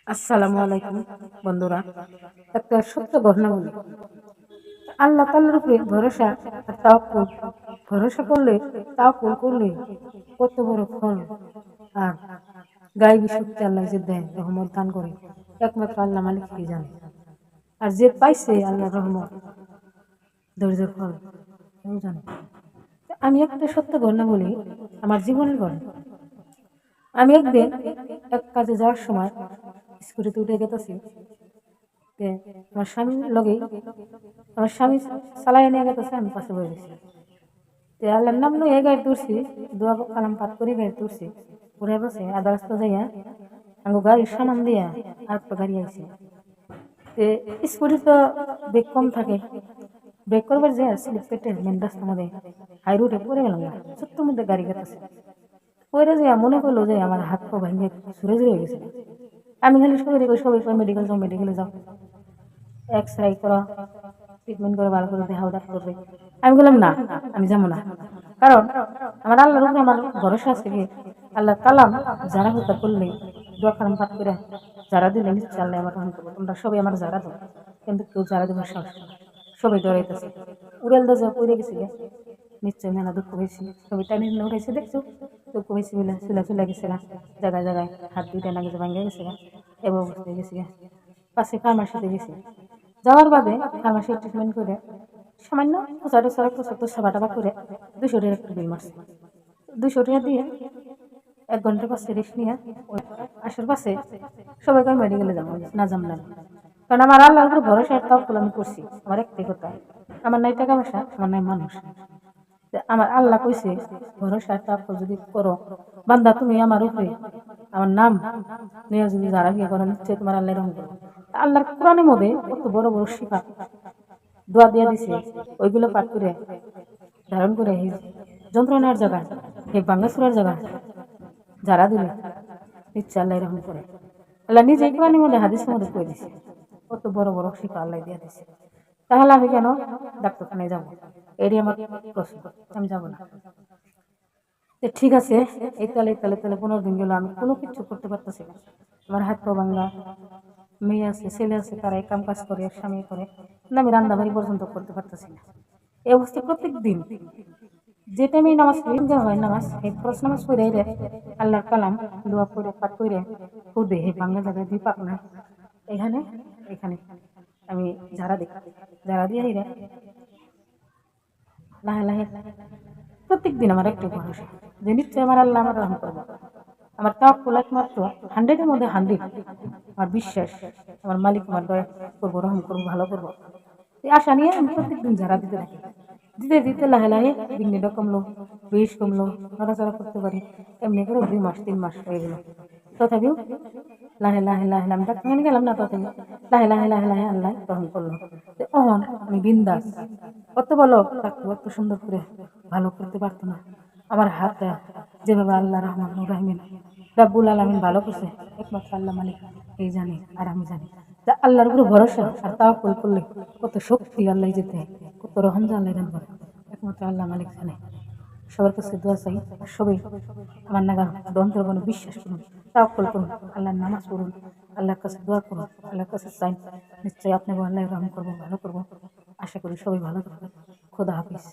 আসসালামু আলাইকুম বন্ধুরা। একটা সত্য ঘটনা বলি। আল্লাহ তাআলার উপরে ভরসা আর তাওয়াক্কুল, ভরসা করলে তাওয়াক্কুল করলে কত বড় ফল আর গায়বী শক্তি আল্লাহ যে দেয়, রহমত দান করে, একমাত্র আল্লাহ মালিকই জানে। আর যে পাইছে আল্লাহর রহমত, ধৈর্যের ফল কেউ জানে। আমি একটা সত্য ঘটনা বলি, আমার জীবনের ঘটনা। আমি একদিন এক কাজে যাওয়ার সময় স্কুটিতে উঠে গেতেছি, আমার স্বামীর লগেই, আমার স্বামী চালাই নিয়ে গেছে, আমি পাশে বয়ে গেছি। আল্লাহর নাম লইয়া গাড়ি তুলছি, দোয়া কালাম পাঠ করে গাড়ি তুলছি, উড়ে বসে আধা রাস্তা যাইয়া আঙ্গো গাড়ির সামান দিয়া আর একটা গাড়ি আইছে। স্কুটি তো ব্রেক কম থাকে, ব্রেক করবার যে স্লিপ কেটে মেন রাস্তার মধ্যে হাই রোডে পড়ে গেলাম না, ছোট্ট মধ্যে গাড়ি গেতেছে। পরে যে মনে করলো যে আমার হাত পা ভাঙে সুরে জুড়ে গেছে। আমি খালি সবাই মেডিকেল যাও, মেডিকেলে যাও, এক্স-রে করা, ট্রিটমেন্ট করে ভালো করে দেখাও, ডাক্তার করবে। আমি বললাম না, আমি যাবো না। কারণ আমার আল্লাহর উপরে আমার ভরসা আছে কি, আল্লাহ কালাম যারা হত্যা করলে, দোয়া কালাম পাঠ করে যারা দিলে নিশ্চয় আল্লাহ আমার রহম করবো। তোমরা সবাই আমার যারা দাও, কিন্তু কেউ যারা দেবো সাহস না। সবাই ডরাইতেছে, উড়াল দা যা পড়ে গেছে গে, নিশ্চয় মেলা দুঃখ হয়েছে। সবাই টানি উঠেছে, দেখছো দুঃখ হয়েছে বলে চুলা গেছে গা, জায়গায় জায়গায় হাত দুইটা না গেছে, ভাঙে গেছে গা, এবার অবস্থা গেছে গা। পাশে ফার্মাসিতে গেছে, যাওয়ার বাদে ফার্মাসি ট্রিটমেন্ট করে সামান্য সাবা টাবা করে 200 টাকা একটা বিল মারছে। 200 টাকা দিয়ে 1 ঘন্টা পাশে রেস্ট নিয়ে আসার পাশে সবাইকে মেডিকেলে যাবো না, জানলাম। কারণ আমার আল্লাহর উপর ভরসা আর তাওয়াক্কুল আমি করছি। আমার একটাই কথা, আমার নাই টাকা পয়সা, আমার নাই মানুষ, আমার আল্লাহ কইছে ভরসা আর তাওয়াক্কুল যদি করো বান্দা, তুমি আমার উপরে আমার নাম নিয়ে যদি যারা বিয়ে করো, নিশ্চয়ই তোমার আল্লাহ রহম করবো। আল্লাহর কোরআনের মধ্যে কত বড় বড় শিফা দোয়া দিয়ে দিছে, ওইগুলো পাঠ করে ধারণ করে যন্ত্রণার জায়গা, এই বাঙ্গাসুরার জায়গা যারা দিলে নিশ্চয় আল্লাহ রহম করে। আল্লাহ নিজে কোরআনের মধ্যে হাদিসের মধ্যে কয়ে দিছে, কত বড় বড় শিফা আল্লাহ দিয়ে দিছে। তাহলে আমি কেন ডাক্তারখানায় যাবো? এরই আমার প্রশ্ন, আমি যাবো না। ঠিক আছে, এই তালে 15 দিন গেল, আমি কোনো কিছু করতে পারতেছি না। আমার হাত পা ভাঙ্গা, মেয়ে আছে, ছেলে আছে, তারা কাম কাজ করে, স্বামী করে, কিন্তু আমি রান্না বাড়ি পর্যন্ত করতে পারতেছি না। এই অবস্থা প্রত্যেক দিন যে টাইমে নামাজ দেওয়া হয়, নামাজ এই ফরজ নামাজ পড়ে রে আল্লাহর কালাম দোয়া করে পাঠ করে খুদে হে বাংলা জায়গায় 2 পাক না, এখানে এখানে আমি ঝাড়া দিই, ঝাড়া দিয়ে রে লাহে লাহে প্রত্যেক দিন আমার একটু ভরসা যে নিশ্চয় আমার আল্লাহ আমার রহম করবো। আমার তাওয়াক্কুল একমাত্র 100-এর মধ্যে 100, আমার বিশ্বাস আমার মালিক আমার দয়া করবো, রহম করবো, ভালো করবো। এই আশা নিয়ে আমি প্রত্যেকদিন ঝাড়া দিতে থাকি। দিতে দিতে লাহে লাহে বিঘ্নিটা কমলো, বিষ কমলো, নড়াচড়া করতে পারি। এমনি করে 2 মাস 3 মাস হয়ে গেল। তথাপিও লাহে লাহে লাহে আমি ডাক্তারখানে গেলাম না, তথাপি লাহে লাহে লাহে লাহে আল্লাহ রহম করলো। অহন আমি বিন্দাস, কত বলো ডাক্তার কত সুন্দর করে ভালো করতে পারতো না। আমার হাতটা যেভাবে আল্লাহ রহমান রাহিমিন রাব্বুল আলামিন ভালো করছে, একমাত্র আল্লাহ মালিক এই জানে আর আমি জানি। আল্লাহর উপরে ভরসা আর তাওয়াক্কুল করলে কত শক্তি আল্লাহ যেতে, কত রহম আল্লাহ দান করে, একমাত্র আল্লাহ মালিক জানে। সবার কাছে দোয়া চাই, আর সবাই আমার নাগাল অন্তর্গণ বিশ্বাস করুন, তাওয়াক্কুল করুন, আল্লাহর নামাজ পড়ুন, আল্লাহর কাছে দোয়া করুন, আল্লাহর কাছে চাই, নিশ্চয়ই আপনাকে আল্লাহ রহম করবো, ভালো করবো। আশা করি সবাই ভালো থাকবেন। খোদা হাফিজ।